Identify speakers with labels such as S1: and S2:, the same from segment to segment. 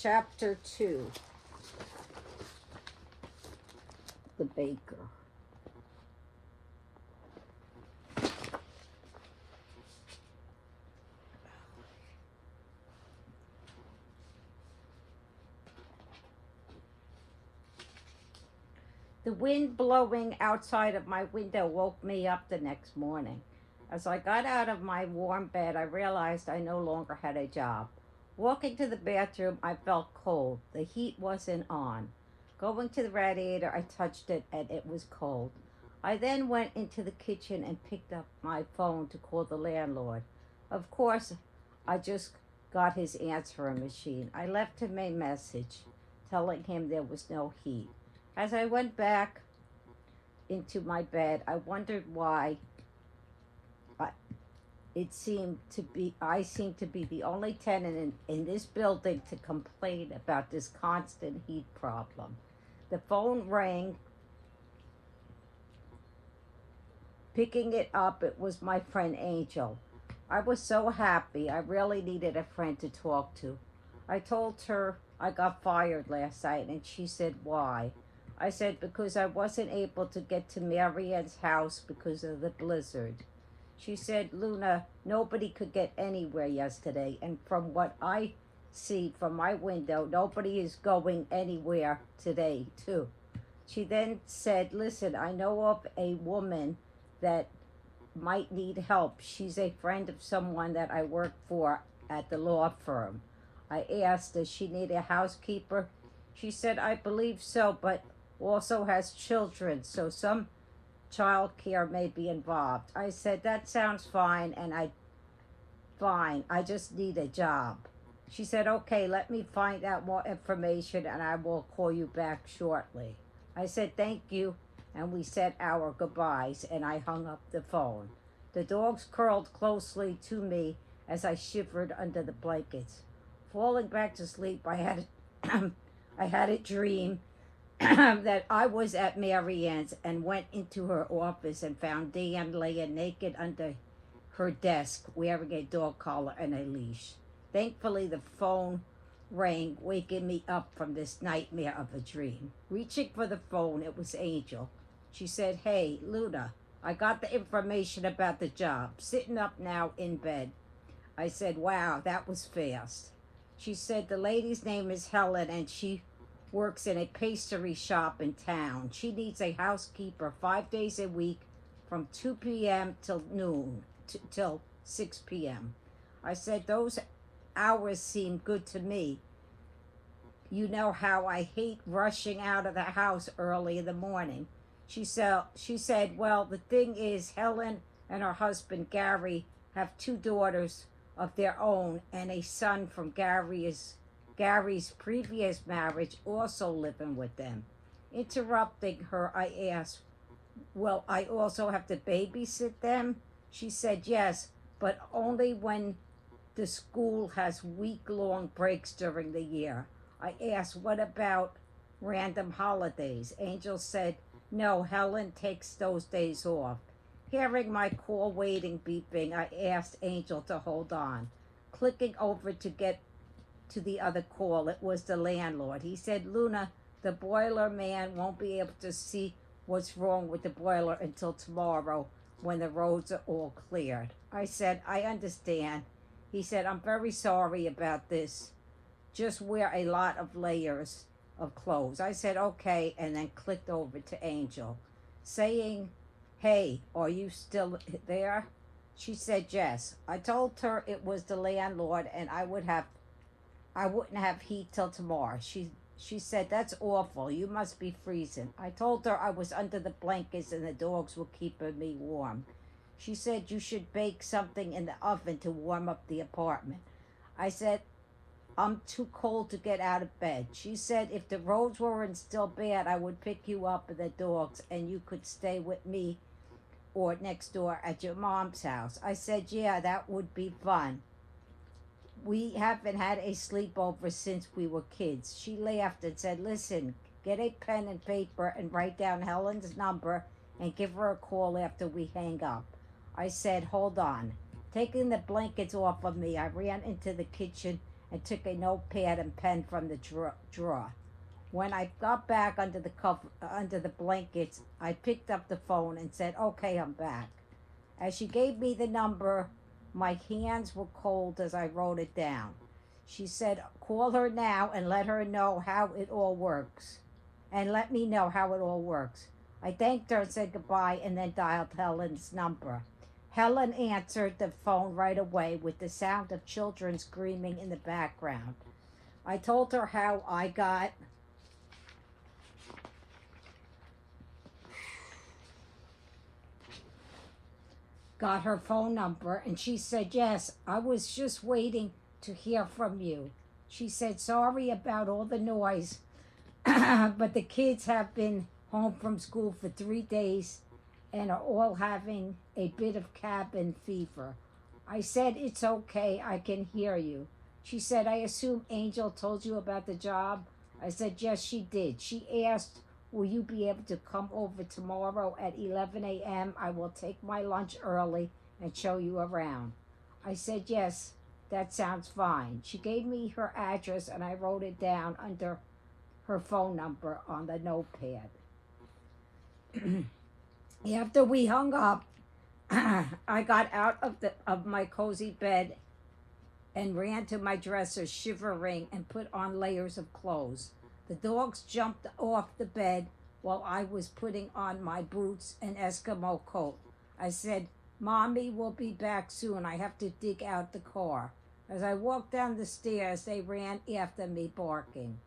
S1: Chapter 2. The Baker. The wind blowing outside of my window woke me up the next morning. As I got out of my warm bed, I realized I no longer had a job. Walking to the bathroom, I felt cold. The heat wasn't on. Going to the radiator, I touched it and it was cold. I then went into the kitchen and picked up my phone to call the landlord. Of course, I just got his answering machine. I left him a message telling him there was no heat. As I went back into my bed, I wondered why I seemed to be the only tenant in this building to complain about this constant heat problem. The phone rang. Picking it up, it was my friend Angel. I was so happy. I really needed a friend to talk to. I told her I got fired last night, and she said, why? I said, because I wasn't able to get to Marianne's house because of the blizzard. She said, Luna, nobody could get anywhere yesterday, and from what I see from my window, nobody is going anywhere today, too. She then said, listen, I know of a woman that might need help. She's a friend of someone that I work for at the law firm. I asked, does she need a housekeeper? She said, I believe so, but also has children, so some child care may be involved. I said, that sounds fine, and I just need a job. She said, okay, let me find out more information and I will call you back shortly. I said, thank you, and we said our goodbyes, and I hung up the phone. The dogs curled closely to me as I shivered under the blankets. Falling back to sleep, I had a dream that I was at Marianne's and went into her office and found Dan laying naked under her desk wearing a dog collar and a leash. Thankfully, the phone rang, waking me up from this nightmare of a dream. Reaching for the phone, it was Angel. She said, hey, Luna, I got the information about the job. Sitting up now in bed. I said, wow, that was fast. She said, the lady's name is Helen and she works in a pastry shop in town. She needs a housekeeper 5 days a week from 2 p.m. till noon, till 6 p.m. I said, those hours seem good to me. You know how I hate rushing out of the house early in the morning. She said, well, the thing is, Helen and her husband, Gary, have 2 daughters of their own and a son from Gary's previous marriage also living with them. Interrupting her, I asked, will I also have to babysit them? She said, yes, but only when the school has week-long breaks during the year. I asked, what about random holidays? Angel said, no, Helen takes those days off. Hearing my call waiting beeping, I asked Angel to hold on. Clicking over to get to the other call, it was the landlord. He said, Luna, the boiler man won't be able to see what's wrong with the boiler until tomorrow when the roads are all cleared. I said, I understand. He said, I'm very sorry about this. Just wear a lot of layers of clothes. I said, okay, and then clicked over to Angel, saying, hey, are you still there? She said, yes. I told her it was the landlord and I wouldn't have heat till tomorrow. She said, that's awful. You must be freezing. I told her I was under the blankets and the dogs were keeping me warm. She said, you should bake something in the oven to warm up the apartment. I said, I'm too cold to get out of bed. She said, if the roads weren't still bad, I would pick you up with the dogs and you could stay with me or next door at your mom's house. I said, yeah, that would be fun. We haven't had a sleepover since we were kids. She laughed and said, listen, get a pen and paper and write down Helen's number and give her a call after we hang up. I said, hold on. Taking the blankets off of me, I ran into the kitchen and took a notepad and pen from the drawer. When I got back under the blankets, I picked up the phone and said, "Okay, I'm back." As she gave me the number, my hands were cold as I wrote it down. She said, "Call her now and let her know how it all works. And let me know how it all works." I thanked her and said goodbye and then dialed Helen's number. Helen answered the phone right away with the sound of children screaming in the background. I told her how I got her phone number, and she said, "Yes, I was just waiting to hear from you." She said, "Sorry about all the noise, but the kids have been home from school for 3 days and are all having a bit of cabin fever." I said, "It's okay, I can hear you." She said, "I assume Angel told you about the job?" I said, "Yes, she did. She asked, will you be able to come over tomorrow at 11 a.m.? I will take my lunch early and show you around." I said, "Yes, that sounds fine." She gave me her address and I wrote it down under her phone number on the notepad. After we hung up, I got out of my cozy bed and ran to my dresser, shivering, and put on layers of clothes. The dogs jumped off the bed while I was putting on my boots and Eskimo coat. I said, "Mommy will be back soon. I have to dig out the car." As I walked down the stairs, they ran after me, barking.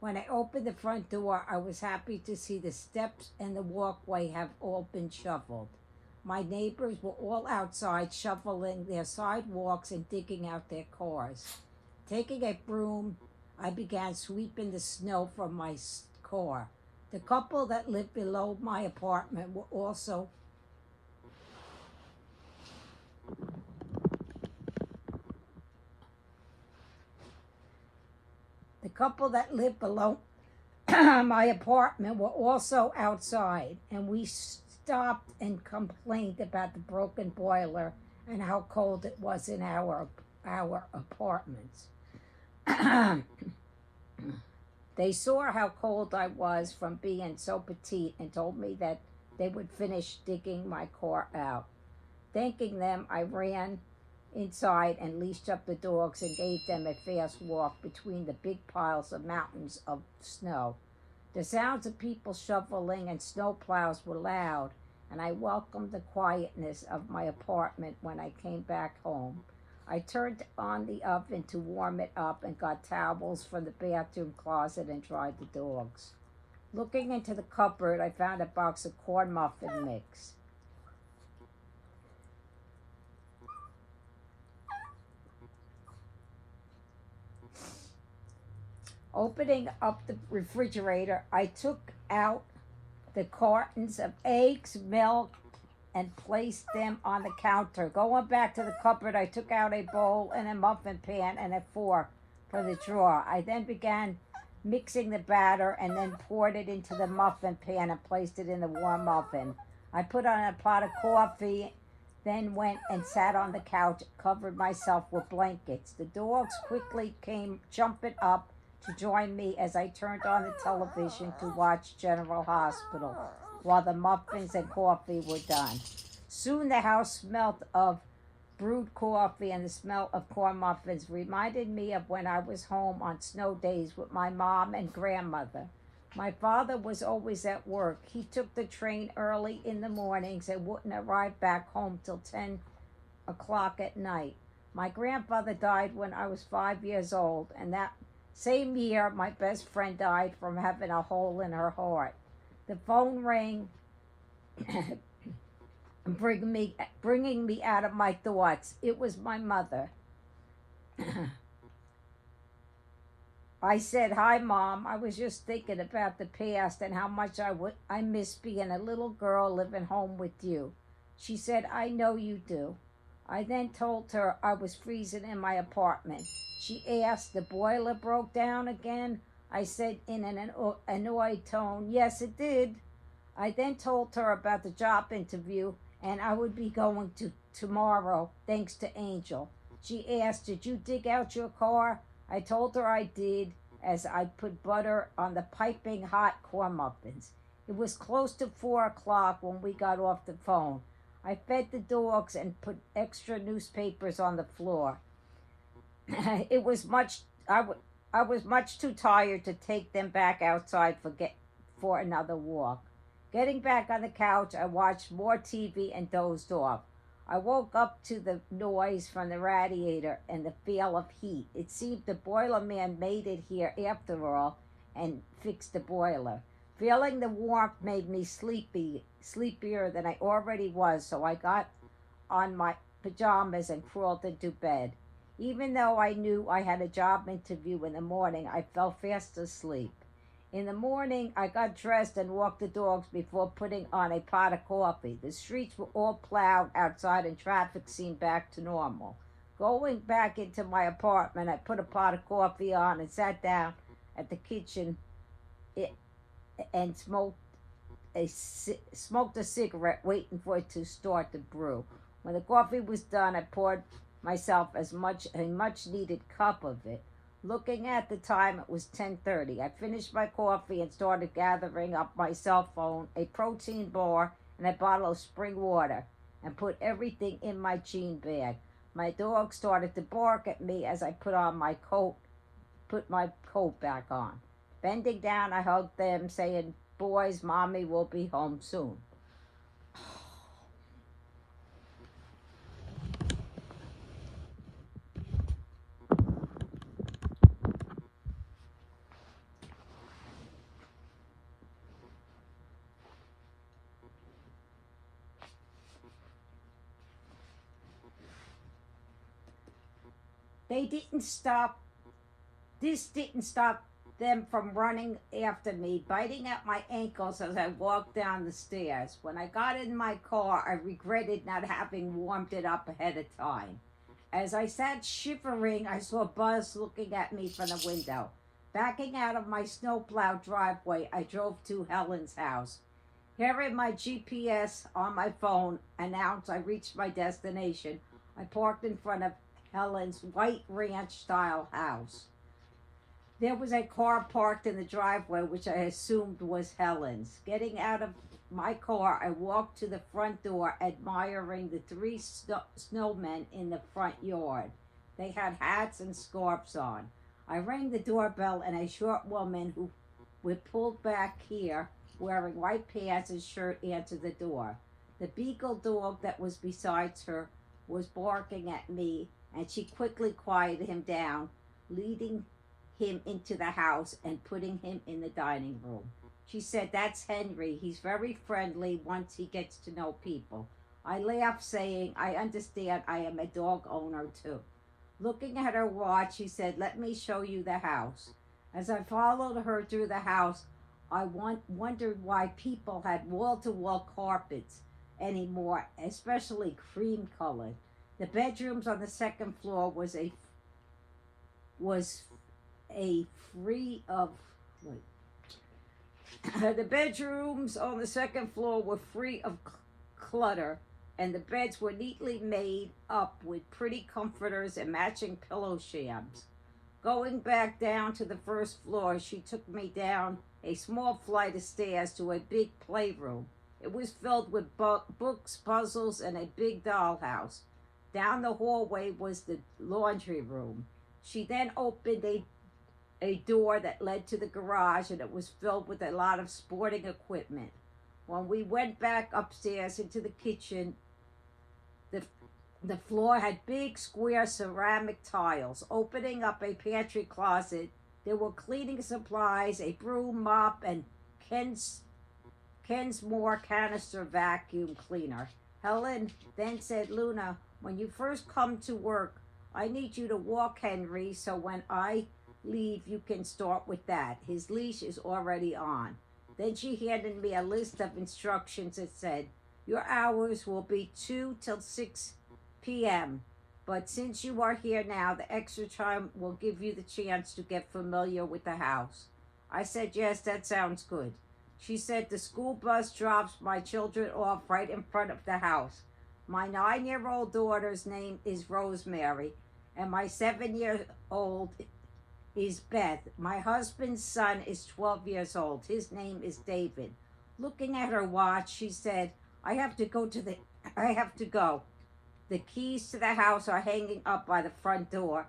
S1: When I opened the front door, I was happy to see the steps and the walkway have all been shoveled. My neighbors were all outside shoveling their sidewalks and digging out their cars. Taking a broom, I began sweeping the snow from my car. The couple that lived below my apartment were also the couple that lived below my apartment were also outside, and we stopped and complained about the broken boiler and how cold it was in our apartments. They saw how cold I was from being so petite and told me that they would finish digging my car out. Thanking them, I ran inside and leashed up the dogs and gave them a fast walk between the big piles of mountains of snow. The sounds of people shoveling and snow plows were loud, and I welcomed the quietness of my apartment when I came back home. I turned on the oven to warm it up and got towels from the bathroom closet and dried the dogs. Looking into the cupboard, I found a box of corn muffin mix. Opening up the refrigerator, I took out the cartons of eggs, milk, and placed them on the counter. Going back to the cupboard, I took out a bowl and a muffin pan and a fork from the drawer. I then began mixing the batter and then poured it into the muffin pan and placed it in the warm oven. I put on a pot of coffee, then went and sat on the couch, covered myself with blankets. The dogs quickly came jumping up to join me as I turned on the television to watch General Hospital while the muffins and coffee were done. Soon the house smelled of brewed coffee, and the smell of corn muffins reminded me of when I was home on snow days with my mom and grandmother. My father was always at work. He took the train early in the mornings and wouldn't arrive back home till 10 o'clock at night. My grandfather died when I was 5 years old, and that same year my best friend died from having a hole in her heart. The phone rang, bringing me out of my thoughts. It was my mother. I said, "Hi, Mom. I was just thinking about the past and how much I miss being a little girl living home with you." She said, "I know you do." I then told her I was freezing in my apartment. She asked, "The boiler broke down again?" I said in an annoyed tone, "Yes, it did." I then told her about the job interview and I would be going to tomorrow, thanks to Angel. She asked, "Did you dig out your car?" I told her I did, as I put butter on the piping hot corn muffins. It was close to 4 o'clock when we got off the phone. I fed the dogs and put extra newspapers on the floor. it was much. I was much too tired to take them back outside for another walk. Getting back on the couch, I watched more TV and dozed off. I woke up to the noise from the radiator and the feel of heat. It seemed the boiler man made it here after all and fixed the boiler. Feeling the warmth made me sleepier than I already was, so I got on my pajamas and crawled into bed. Even though I knew I had a job interview in the morning, I fell fast asleep. In the morning, I got dressed and walked the dogs before putting on a pot of coffee. The streets were all plowed outside and traffic seemed back to normal. Going back into my apartment, I put a pot of coffee on and sat down at the kitchen and smoked a cigarette, waiting for it to start to brew. When the coffee was done, I poured myself a much needed cup of it. Looking at the time, it was 10:30. I finished my coffee and started gathering up my cell phone, a protein bar, and a bottle of spring water, and put everything in my jean bag. My dog started to bark at me as I put my coat back on. Bending down, I hugged them, saying, "Boys, mommy will be home soon." They didn't stop This didn't stop them from running after me, biting at my ankles as I walked down the stairs. When I got in my car, I regretted not having warmed it up ahead of time. As I sat shivering, I saw Buzz looking at me from the window. Backing out of my snowplow driveway, I drove to Helen's house. Hearing my GPS on my phone announce I reached my destination, I parked in front of Helen's white ranch style house. There was a car parked in the driveway, which I assumed was Helen's. Getting out of my car, I walked to the front door, admiring the three snowmen in the front yard. They had hats and scarves on. I rang the doorbell, and a short woman who with pulled back hair, wearing white pants and shirt, answered the door. The beagle dog that was beside her was barking at me, and she quickly quieted him down, leading him into the house and putting him in the dining room. She said, "That's Henry. He's very friendly once he gets to know people." I laughed, saying, "I understand. I am a dog owner too." Looking at her watch, she said, "Let me show you the house." As I followed her through the house, I wondered why people had wall-to-wall carpets anymore, especially cream colored. The bedrooms on the second floor was a free of wait. The bedrooms on the second floor were free of clutter, and the beds were neatly made up with pretty comforters and matching pillow shams. Going back down to the first floor, she took me down a small flight of stairs to a big playroom. It was filled with books, puzzles, and a big dollhouse. Down the hallway was the laundry room. She then opened a door that led to the garage, and it was filled with a lot of sporting equipment. When we went back upstairs into the kitchen, the, the floor had big square ceramic tiles. Opening up a pantry closet, there were cleaning supplies, a broom, mop, and Ken's More canister vacuum cleaner. Helen then said, "Luna, when you first come to work, I need you to walk Henry, so when I leave, you can start with that. His leash is already on." Then she handed me a list of instructions that said, "Your hours will be 2 till 6 p.m. But since you are here now, the extra time will give you the chance to get familiar with the house." I said, "Yes, that sounds good." She said, "The school bus drops my children off right in front of the house. My 9-year-old daughter's name is Rosemary, and my 7-year-old is Beth. My husband's son is 12 years old. His name is David. Looking at her watch, she said, I have to go to the I have to go. The keys to the house are hanging up by the front door,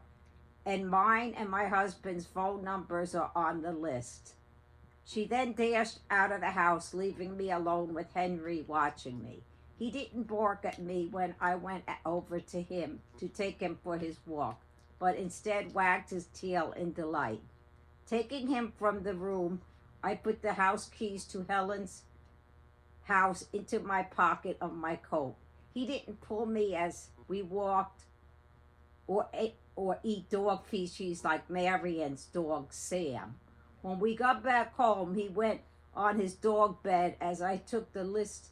S1: and mine and my husband's phone numbers are on the list. She then dashed out of the house, leaving me alone with Henry watching me. He didn't bark at me when I went over to him to take him for his walk, but instead wagged his tail in delight. Taking him from the room, I put the house keys to Helen's house into my pocket of my coat. He didn't pull me as we walked or eat dog feces like Marian's dog Sam. When we got back home, he went on his dog bed as I took the list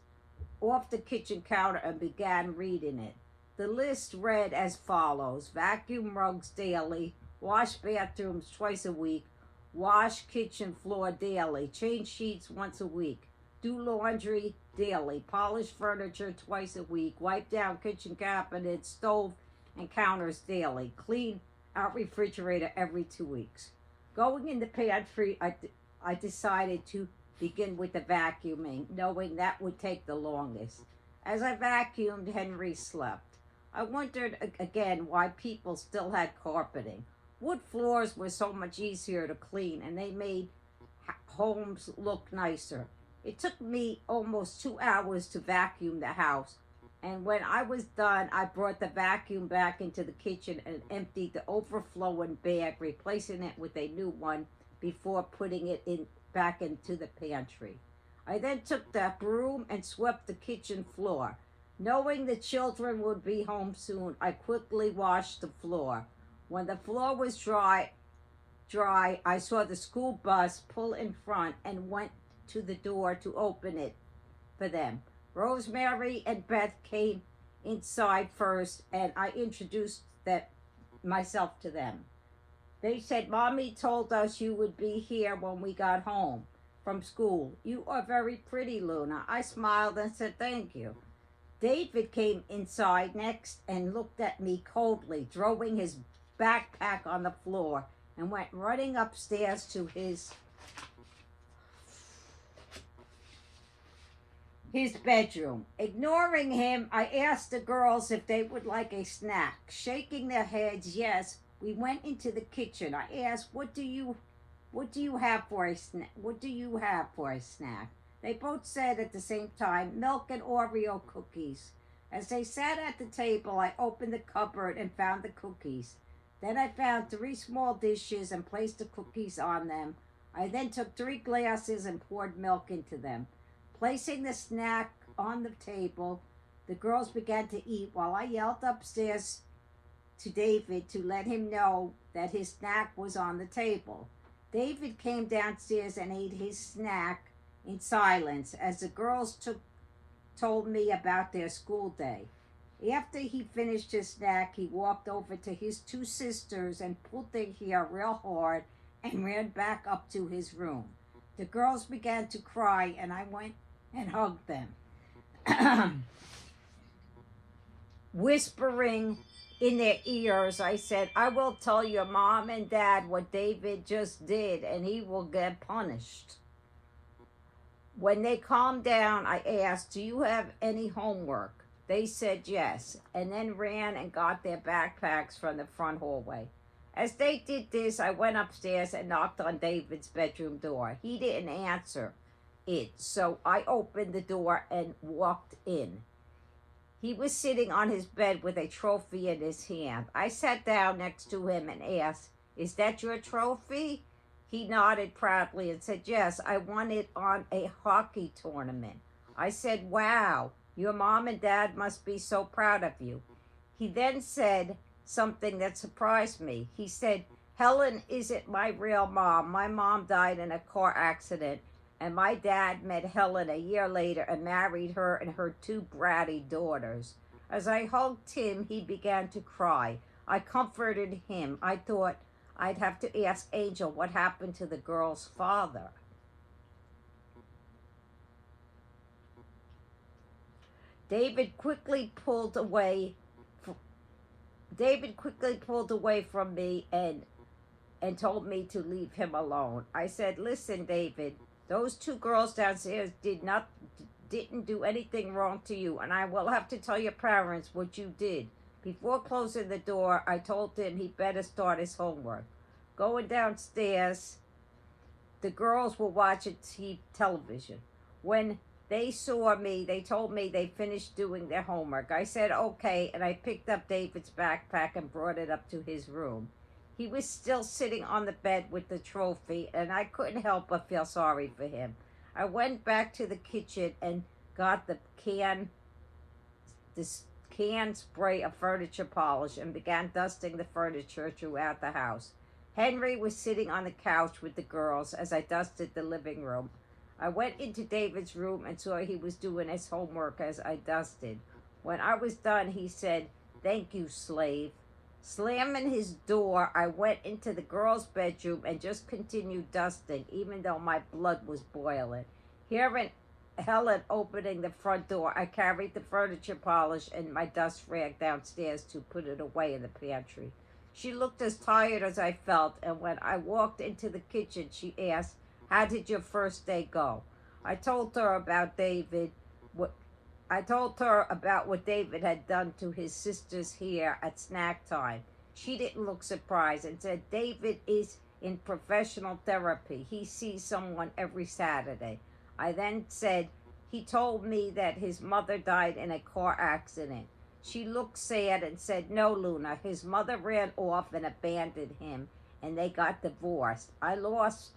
S1: off the kitchen counter and began reading it. The list read as follows: vacuum rugs daily, wash bathrooms twice a week, wash kitchen floor daily, change sheets once a week, do laundry daily, polish furniture twice a week, wipe down kitchen cabinets, stove, and counters daily, clean out refrigerator every 2 weeks. Going in the pantry, I decided to begin with the vacuuming, knowing that would take the longest. As I vacuumed, Henry slept. I wondered again why people still had carpeting. Wood floors were so much easier to clean, and they made homes look nicer. It took me almost 2 hours to vacuum the house, and when I was done, I brought the vacuum back into the kitchen and emptied the overflowing bag, replacing it with a new one before putting it back into the pantry. I then took the broom and swept the kitchen floor. Knowing the children would be home soon, I quickly washed the floor. When the floor was dry, I saw the school bus pull in front and went to the door to open it for them. Rosemary and Beth came inside first, and I introduced myself to them. They said, Mommy told us you would be here when we got home from school. You are very pretty, Luna. I smiled and said thank you. David came inside next and looked at me coldly, throwing his backpack on the floor, and went running upstairs to his bedroom. Ignoring him, I asked the girls if they would like a snack. Shaking their heads yes, we went into the kitchen. I asked, what do you have for a snack? What do you have for a snack? They both said at the same time, milk and Oreo cookies. As they sat at the table, I opened the cupboard and found the cookies. Then I found 3 small dishes and placed the cookies on them. I then took 3 glasses and poured milk into them. Placing the snack on the table, the girls began to eat while I yelled upstairs to David to let him know that his snack was on the table. David came downstairs and ate his snack in silence as the girls told me about their school day. After he finished his snack, he walked over to his 2 sisters and pulled their hair real hard and ran back up to his room. The girls began to cry, and I went and hugged them. Whispering in their ears, I said, I will tell your mom and dad what David just did, and he will get punished. When they calmed down, I asked, do you have any homework? They said yes, and then ran and got their backpacks from the front hallway. As they did this, I went upstairs and knocked on David's bedroom door. He didn't answer it, so I opened the door and walked in. He was sitting on his bed with a trophy in his hand. I sat down next to him and asked, is that your trophy? He nodded proudly and said, yes, I won it on a hockey tournament. I said, wow, your mom and dad must be so proud of you. He then said something that surprised me. He said, Helen isn't my real mom. My mom died in a car accident, and my dad met Helen a year later and married her and her 2 bratty daughters. As I hugged him, he began to cry. I comforted him. I thought I'd have to ask Angel what happened to the girl's father. David quickly pulled away from me and and told me to leave him alone. I said, "Listen, David, those two girls downstairs didn't do anything wrong to you, and I will have to tell your parents what you did." Before closing the door, I told him he better start his homework. Going downstairs, the girls were watching television. When they saw me, they told me they finished doing their homework. I said okay, and I picked up David's backpack and brought it up to his room. He was still sitting on the bed with the trophy, and I couldn't help but feel sorry for him. I went back to the kitchen and got this can spray of furniture polish and began dusting the furniture throughout the house. Henry was sitting on the couch with the girls as I dusted the living room. I went into David's room and saw he was doing his homework as I dusted. When I was done, he said, "Thank you, slave." Slamming his door, I went into the girls' bedroom and just continued dusting, even though my blood was boiling. Hearing Helen opening the front door, I carried the furniture polish and my dust rag downstairs to put it away in the pantry. She looked as tired as I felt, and when I walked into the kitchen, she asked, "How did your first day go?" I told her about David, what I told her about what David had done to his sisters here at snack time. She didn't look surprised and said, "David is in professional therapy. He sees someone every Saturday." I then said, "He told me that his mother died in a car accident." She looked sad and said, "No, Luna, his mother ran off and abandoned him, and they got divorced. I lost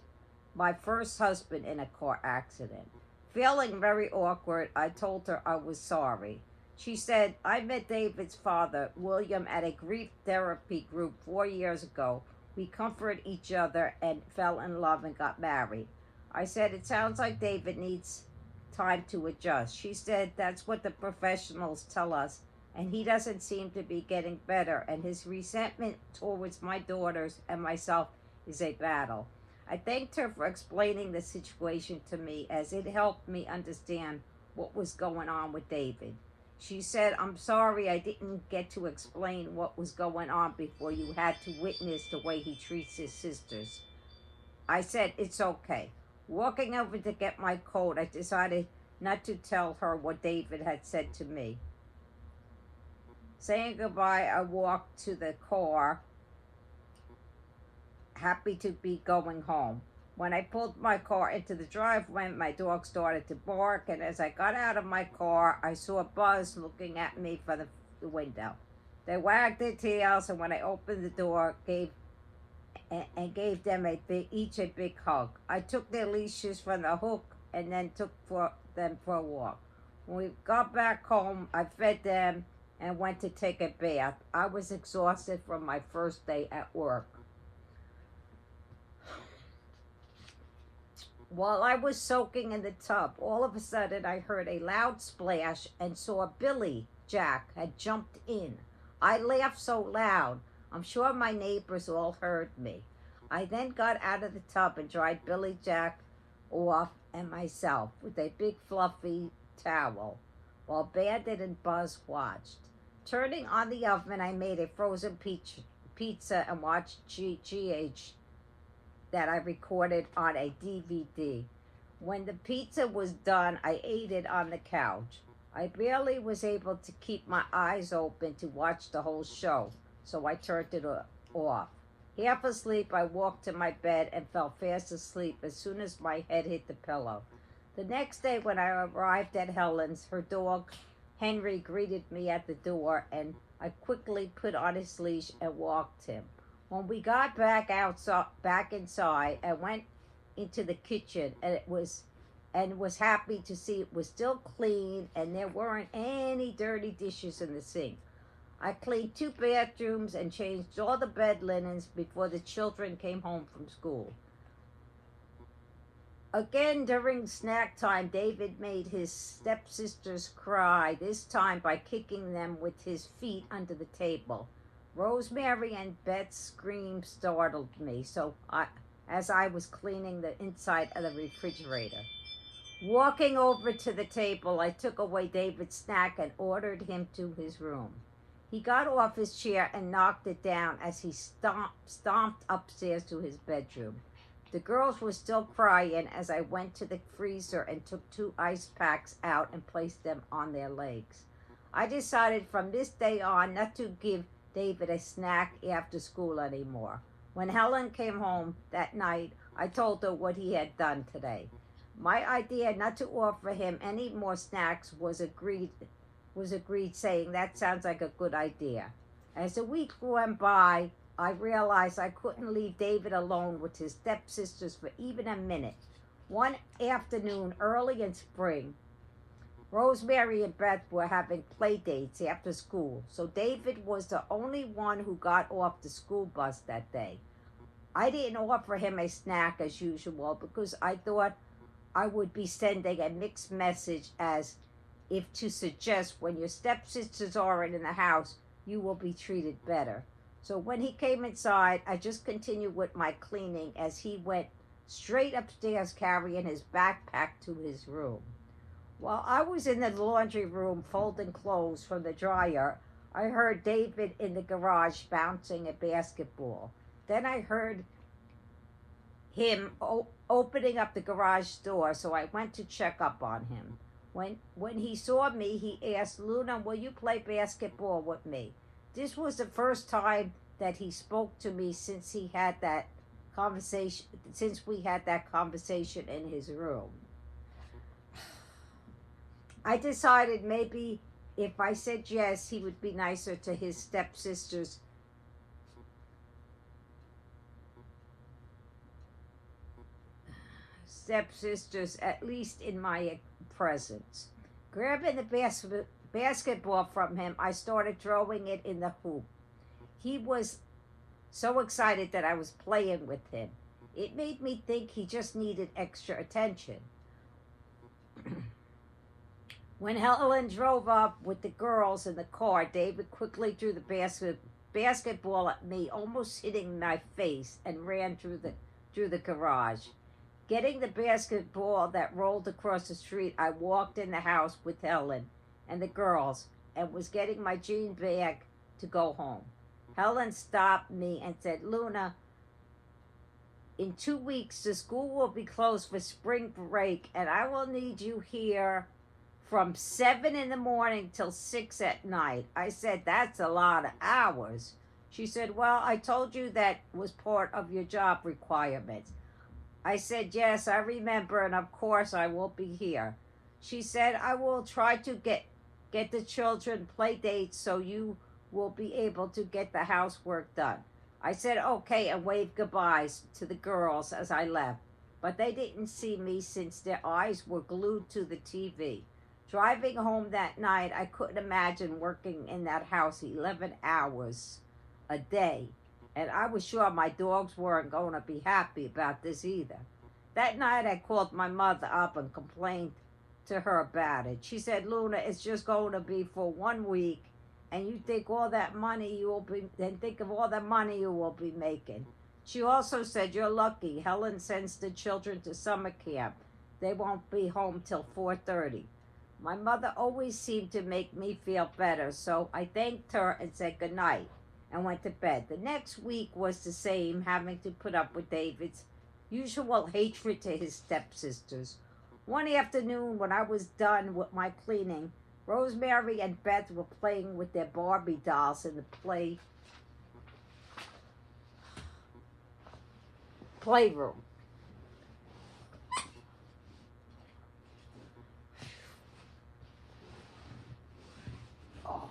S1: my first husband in a car accident." Feeling very awkward, I told her I was sorry. She said, "I met David's father, William, at a grief therapy group 4 years ago. We comforted each other and fell in love and got married." I said, "It sounds like David needs time to adjust." She said, "That's what the professionals tell us, and he doesn't seem to be getting better, and his resentment towards my daughters and myself is a battle." I thanked her for explaining the situation to me, as it helped me understand what was going on with David. She said, "I'm sorry I didn't get to explain what was going on before you had to witness the way he treats his sisters." I said, "It's okay." Walking over to get my coat, I decided not to tell her what David had said to me. Saying goodbye, I walked to the car, happy to be going home. When I pulled my car into the driveway, my dog started to bark, and as I got out of my car, I saw Buzz looking at me from the window. They wagged their tails, and when I opened the door, gave them each a big hug. I took their leashes from the hook and then took them for a walk. When we got back home, I fed them and went to take a bath. I was exhausted from my first day at work. While I was soaking in the tub, all of a sudden I heard a loud splash and saw Billy Jack had jumped in. I laughed so loud, I'm sure my neighbors all heard me. I then got out of the tub and dried Billy Jack off and myself with a big fluffy towel, while Bandit and Buzz watched. Turning on the oven, I made a frozen pizza and watched GH that I recorded on a DVD. When the pizza was done, I ate it on the couch. I barely was able to keep my eyes open to watch the whole show, so I turned it off. Half asleep, I walked to my bed and fell fast asleep as soon as my head hit the pillow. The next day when I arrived at Helen's, her dog Henry greeted me at the door, and I quickly put on his leash and walked him. When we got back inside, I went into the kitchen and was happy to see it was still clean and there weren't any dirty dishes in the sink. I cleaned 2 bathrooms and changed all the bed linens before the children came home from school. Again, during snack time, David made his stepsisters cry, this time by kicking them with his feet under the table. Rosemary and Beth's screams startled me, as I was cleaning the inside of the refrigerator. Walking over to the table, I took away David's snack and ordered him to his room. He got off his chair and knocked it down as he stomped upstairs to his bedroom. The girls were still crying as I went to the freezer and took two ice packs out and placed them on their legs. I decided from this day on not to give David a snack after school anymore. When Helen came home that night, I told her what he had done today. My idea not to offer him any more snacks was agreed, saying that sounds like a good idea. As the week went by, I realized I couldn't leave David alone with his stepsisters for even a minute. One afternoon early in spring, Rosemary and Beth were having play dates after school, so David was the only one who got off the school bus that day. I didn't offer him a snack as usual because I thought I would be sending a mixed message as if to suggest when your stepsisters aren't in the house, you will be treated better. So when he came inside, I just continued with my cleaning as he went straight upstairs carrying his backpack to his room. While I was in the laundry room folding clothes from the dryer, I heard David in the garage bouncing a basketball. Then I heard him opening up the garage door, so I went to check up on him. When he saw me, he asked, "Luna, will you play basketball with me?" This was the first time that he spoke to me since we had that conversation in his room. I decided maybe if I said yes, he would be nicer to his stepsisters, at least in my presence. Grabbing the basketball from him, I started throwing it in the hoop. He was so excited that I was playing with him. It made me think he just needed extra attention. When Helen drove up with the girls in the car, David quickly threw the basketball at me, almost hitting my face, and ran through the garage. Getting the basketball that rolled across the street, I walked in the house with Helen and the girls and was getting my jean bag to go home. Helen stopped me and said, "Luna, in 2 weeks the school will be closed for spring break and I will need you here from 7 in the morning till 6 at night." I said, "That's a lot of hours." She said, "Well, I told you that was part of your job requirements." I said, "Yes, I remember, and of course I will be here." She said, "I will try to get the children play dates so you will be able to get the housework done." I said okay and waved goodbyes to the girls as I left, but they didn't see me since their eyes were glued to the TV. Driving home that night, I couldn't imagine working in that house 11 hours a day, and I was sure my dogs weren't going to be happy about this either. That night, I called my mother up and complained to her about it. She said, "Luna, it's just going to be for 1 week, and you think all that money you will be, then think of all the money you will be making." She also said, "You're lucky. Helen sends the children to summer camp. They won't be home till 4:30. My mother always seemed to make me feel better, so I thanked her and said goodnight and went to bed. The next week was the same, having to put up with David's usual hatred to his stepsisters. One afternoon, when I was done with my cleaning, Rosemary and Beth were playing with their Barbie dolls in the playroom. Oh.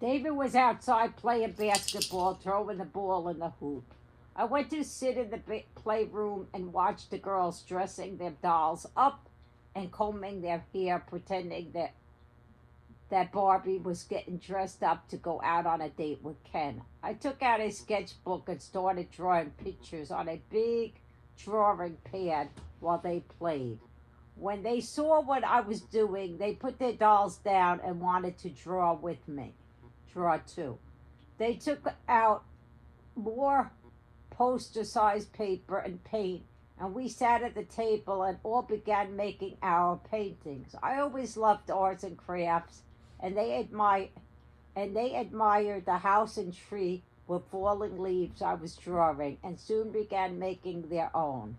S1: David was outside playing basketball, throwing the ball in the hoop. I went to sit in the playroom and watch the girls dressing their dolls up and combing their hair, pretending that Barbie was getting dressed up to go out on a date with Ken. I took out a sketchbook and started drawing pictures on a big drawing pad while they played. When they saw what I was doing, they put their dolls down and wanted to draw with me. Draw too. They took out more poster-sized paper and paint and we sat at the table and all began making our paintings. I always loved arts and crafts, and they admired the house and tree with falling leaves I was drawing, and soon began making their own.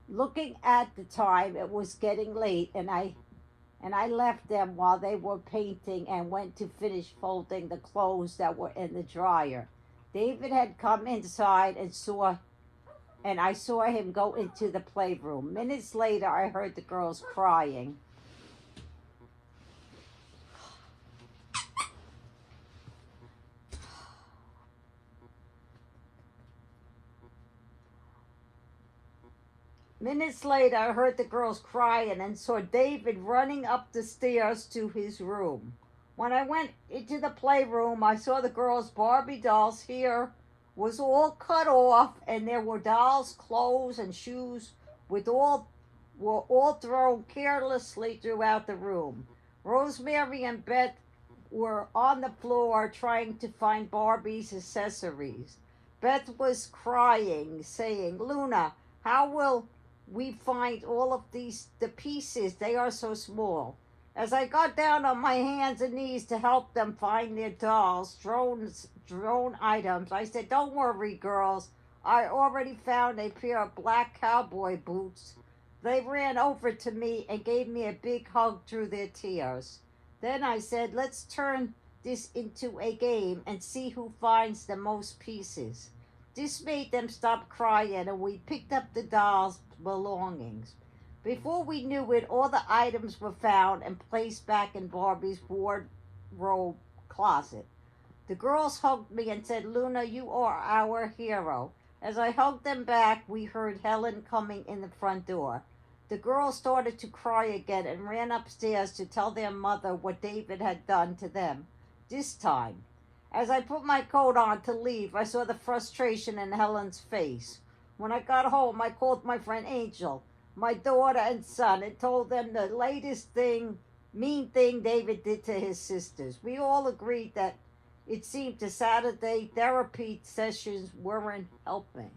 S1: Looking at the time, it was getting late, and I left them while they were painting and went to finish folding the clothes that were in the dryer. David had come inside and I saw him go into the playroom. Minutes later, I heard the girls crying. Minutes later, I heard the girls crying and saw David running up the stairs to his room. When I went into the playroom, I saw the girls' Barbie doll's hair was all cut off, and there were dolls' clothes and shoes with all were all thrown carelessly throughout the room. Rosemary and Beth were on the floor trying to find Barbie's accessories. Beth was crying, saying, "Luna, how will we find all of the pieces? They are so small." As I got down on my hands and knees to help them find their dolls, drone items, I said, "Don't worry, girls. I already found a pair of black cowboy boots." They ran over to me and gave me a big hug through their tears. Then I said, "Let's turn this into a game and see who finds the most pieces." This made them stop crying, and we picked up the dolls' belongings. Before we knew it, all the items were found and placed back in Barbie's wardrobe closet. The girls hugged me and said, "Luna, you are our hero." As I hugged them back, we heard Helen coming in the front door. The girls started to cry again and ran upstairs to tell their mother what David had done to them this time. As I put my coat on to leave, I saw the frustration in Helen's face. When I got home, I called my friend Angel, my daughter and son, and told them the mean thing David did to his sisters. We all agreed that it seemed the Saturday therapy sessions weren't helping.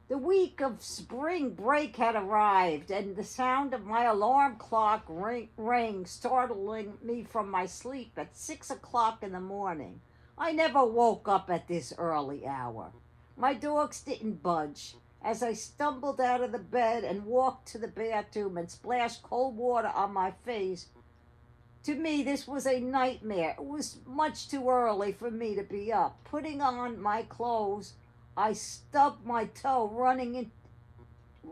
S1: The week of spring break had arrived, and the sound of my alarm clock rang, startling me from my sleep at 6 o'clock in the morning. I never woke up at this early hour. My dogs didn't budge. As I stumbled out of the bed and walked to the bathroom and splashed cold water on my face, to me this was a nightmare. It was much too early for me to be up. Putting on my clothes, I stubbed my toe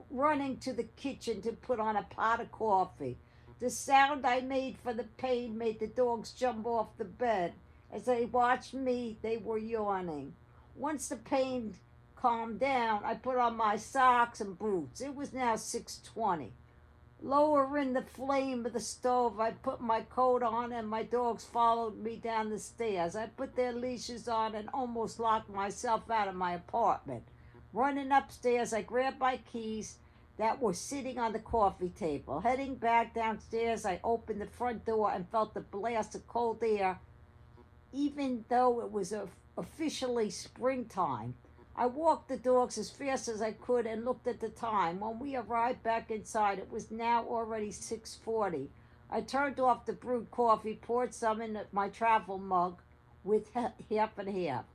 S1: running to the kitchen to put on a pot of coffee. The sound I made for the pain made the dogs jump off the bed. As they watched me, they were yawning. Once the pain calmed down, I put on my socks and boots. It was now 6:20. Lower in the flame of the stove, I put my coat on, and my dogs followed me down the stairs. I put their leashes on and almost locked myself out of my apartment. Running upstairs, I grabbed my keys that were sitting on the coffee table. Heading back downstairs, I opened the front door and felt the blast of cold air, even though it was officially springtime. I walked the dogs as fast as I could and looked at the time. When we arrived back inside, it was now already 6:40. I turned off the brewed coffee, poured some in my travel mug with half and half.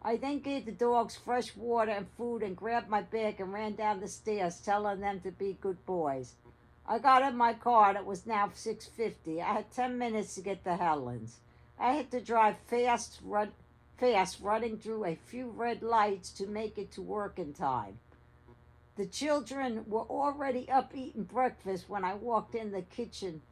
S1: I then gave the dogs fresh water and food and grabbed my bag and ran down the stairs, telling them to be good boys. I got in my car and it was now 6:50. I had 10 minutes to get to Helen's. I had to drive fast, running through a few red lights to make it to work in time. The children were already up eating breakfast when I walked in the kitchen.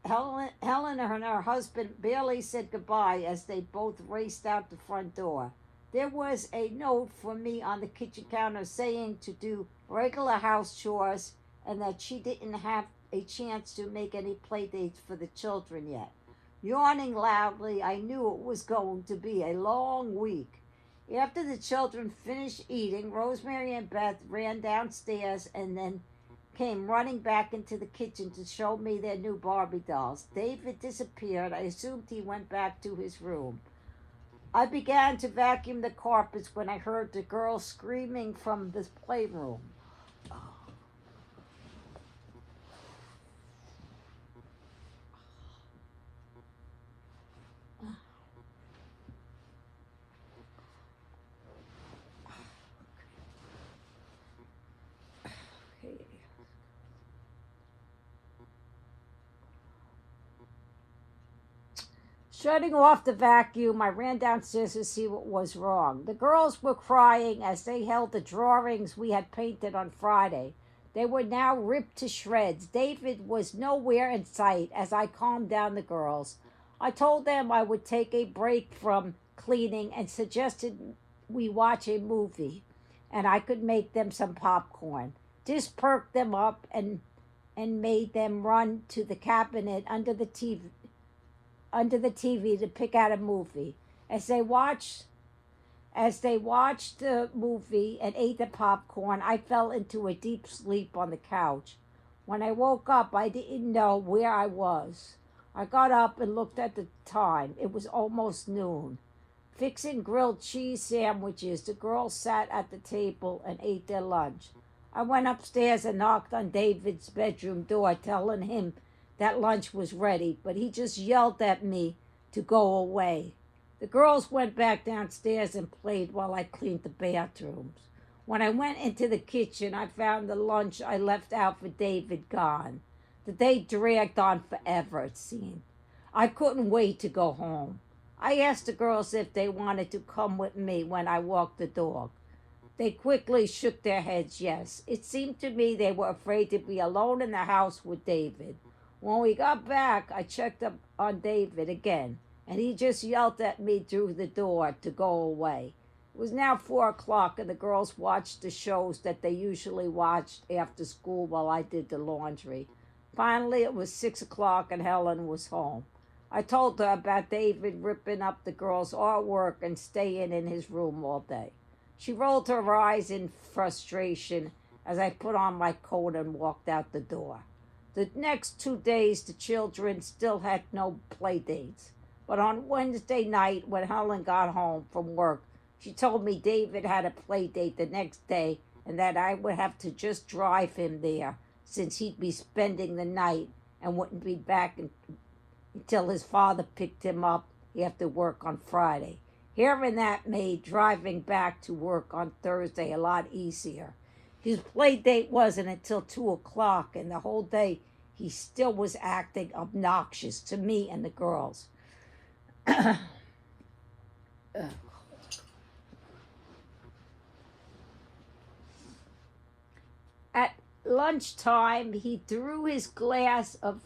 S1: Helen and her husband barely said goodbye as they both raced out the front door. There was a note for me on the kitchen counter saying to do regular house chores and that she didn't have a chance to make any play dates for the children yet. Yawning loudly, I knew it was going to be a long week. After the children finished eating, Rosemary and Beth ran downstairs and then came running back into the kitchen to show me their new Barbie dolls. David disappeared. I assumed he went back to his room. I began to vacuum the carpets when I heard the girls screaming from the playroom. Shutting off the vacuum, I ran downstairs to see what was wrong. The girls were crying as they held the drawings we had painted on Friday. They were now ripped to shreds. David was nowhere in sight as I calmed down the girls. I told them I would take a break from cleaning and suggested we watch a movie and I could make them some popcorn. This perked them up and made them run to the cabinet under the TV to pick out a movie. As they watched the movie and ate the popcorn, I fell into a deep sleep on the couch. When I woke up, I didn't know where I was. I got up and looked at the time. It was almost noon. Fixing grilled cheese sandwiches, the girls sat at the table and ate their lunch. I went upstairs and knocked on David's bedroom door, telling him that lunch was ready, but he just yelled at me to go away. The girls went back downstairs and played while I cleaned the bathrooms. When I went into the kitchen, I found the lunch I left out for David gone. The day dragged on forever, it seemed. I couldn't wait to go home. I asked the girls if they wanted to come with me when I walked the dog. They quickly shook their heads yes. It seemed to me they were afraid to be alone in the house with David. When we got back, I checked up on David again, and he just yelled at me through the door to go away. It was now 4 o'clock, and the girls watched the shows that they usually watched after school while I did the laundry. Finally, it was 6 o'clock, and Helen was home. I told her about David ripping up the girls' artwork and staying in his room all day. She rolled her eyes in frustration as I put on my coat and walked out the door. The next 2 days, the children still had no play dates. But on Wednesday night, when Helen got home from work, she told me David had a play date the next day and that I would have to just drive him there since he'd be spending the night and wouldn't be back until his father picked him up after work on Friday. Hearing that made driving back to work on Thursday a lot easier. His play date wasn't until 2 o'clock, and the whole day he still was acting obnoxious to me and the girls. At lunchtime, he threw his glass of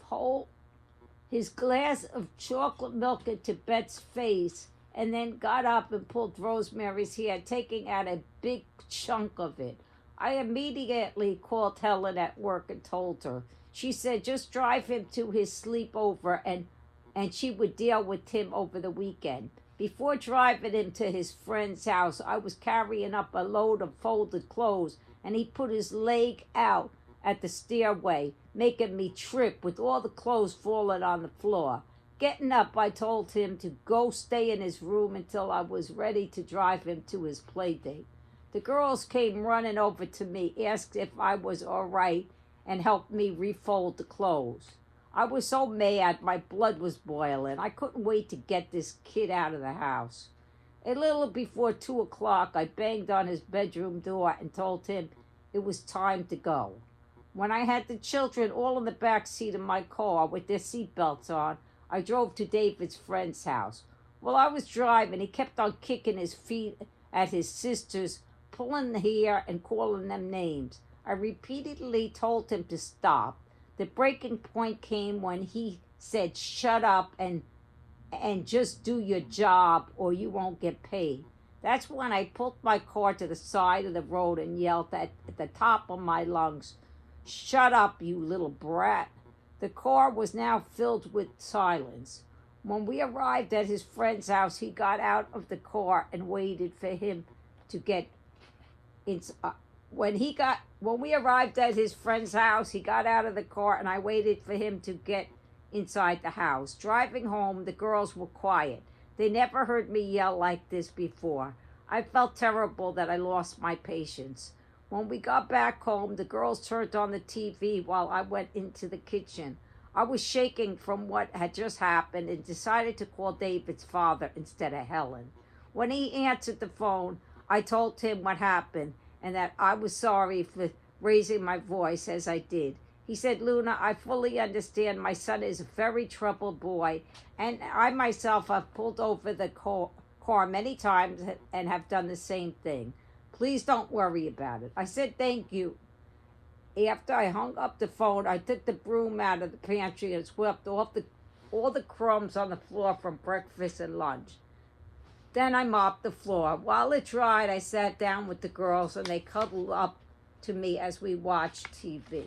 S1: chocolate milk into Bet's face and then got up and pulled Rosemary's hair, taking out a big chunk of it. I immediately called Helen at work and told her. She said just drive him to his sleepover and she would deal with him over the weekend. Before driving him to his friend's house, I was carrying up a load of folded clothes and he put his leg out at the stairway, making me trip with all the clothes falling on the floor. Getting up, I told him to go stay in his room until I was ready to drive him to his play date. The girls came running over to me, asked if I was all right, and helped me refold the clothes. I was so mad, my blood was boiling. I couldn't wait to get this kid out of the house. A little before 2 o'clock, I banged on his bedroom door and told him it was time to go. When I had the children all in the back seat of my car with their seatbelts on, I drove to David's friend's house. While I was driving, he kept on kicking his feet at his sisters, pulling the hair and calling them names. I repeatedly told him to stop. The breaking point came when he said, "Shut up and just do your job or you won't get paid." That's when I pulled my car to the side of the road and yelled at the top of my lungs, "Shut up, you little brat." The car was now filled with silence. When we arrived at his friend's house, he got out of the car and waited for him to get When we arrived at his friend's house, he got out of the car and I waited for him to get inside the house. Driving home, the girls were quiet. They never heard me yell like this before. I felt terrible that I lost my patience. When we got back home, the girls turned on the TV while I went into the kitchen. I was shaking from what had just happened and decided to call David's father instead of Helen. When he answered the phone, I told him what happened and that I was sorry for raising my voice as I did. He said, Luna, I fully understand my son is a very troubled boy, and I myself have pulled over the car many times and have done the same thing. Please don't worry about it. I said thank you. After I hung up the phone, I took the broom out of the pantry and swept off all the crumbs on the floor from breakfast and lunch. Then I mopped the floor. While it dried, I sat down with the girls and they cuddled up to me as we watched TV.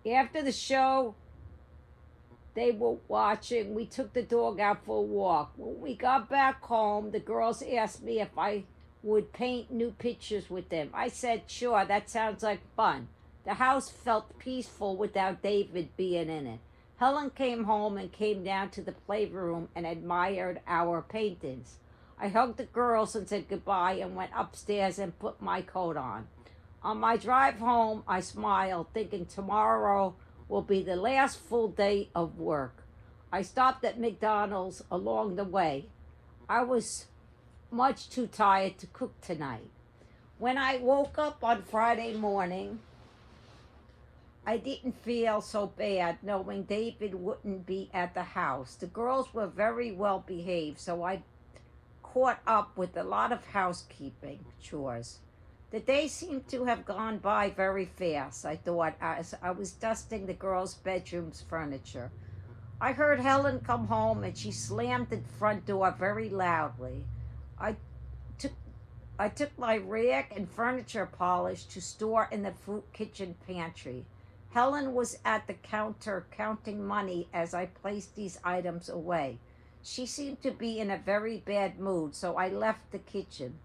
S1: After the show they were watching, we took the dog out for a walk. When we got back home, the girls asked me if I would paint new pictures with them. I said, sure, that sounds like fun. The house felt peaceful without David being in it. Helen came home and came down to the playroom and admired our paintings. I hugged the girls and said goodbye and went upstairs and put my coat on. On my drive home, I smiled, thinking tomorrow will be the last full day of work. I stopped at McDonald's along the way. I was much too tired to cook tonight. When I woke up on Friday morning, I didn't feel so bad knowing David wouldn't be at the house. The girls were very well behaved, so I caught up with a lot of housekeeping chores. The day seemed to have gone by very fast, I thought, as I was dusting the girls' bedroom's furniture. I heard Helen come home and she slammed the front door very loudly. I took my rag and furniture polish to store in the kitchen pantry. Helen was at the counter counting money as I placed these items away. She seemed to be in a very bad mood, so I left the kitchen.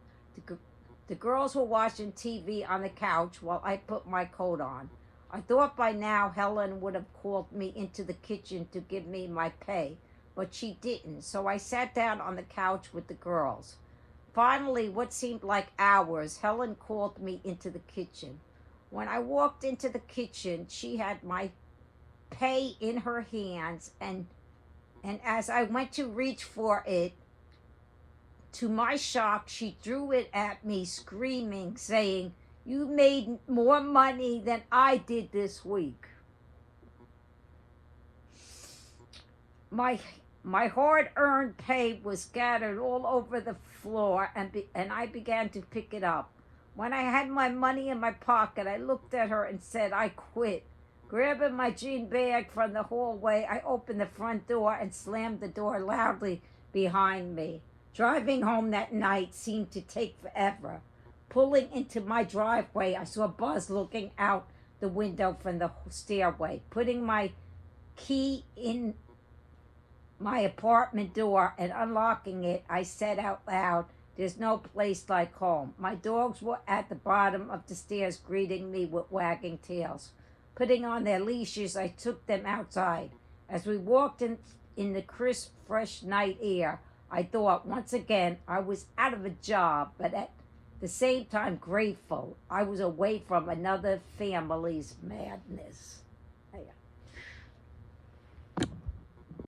S1: The girls were watching TV on the couch while I put my coat on. I thought by now Helen would have called me into the kitchen to give me my pay, but she didn't, so I sat down on the couch with the girls. Finally, what seemed like hours, Helen called me into the kitchen. When I walked into the kitchen, she had my pay in her hands, and as I went to reach for it, to my shock, she threw it at me, screaming, saying, "You made more money than I did this week." My hard-earned pay was scattered all over the floor, and I began to pick it up. When I had my money in my pocket, I looked at her and said, "I quit." Grabbing my jean bag from the hallway, I opened the front door and slammed the door loudly behind me. Driving home that night seemed to take forever. Pulling into my driveway, I saw Buzz looking out the window from the stairway. Putting my key in my apartment door and unlocking it, I said out loud, "There's no place like home." My dogs were at the bottom of the stairs greeting me with wagging tails. Putting on their leashes, I took them outside. As we walked in the crisp, fresh night air, I thought once again I was out of a job, but at the same time grateful I was away from another family's madness.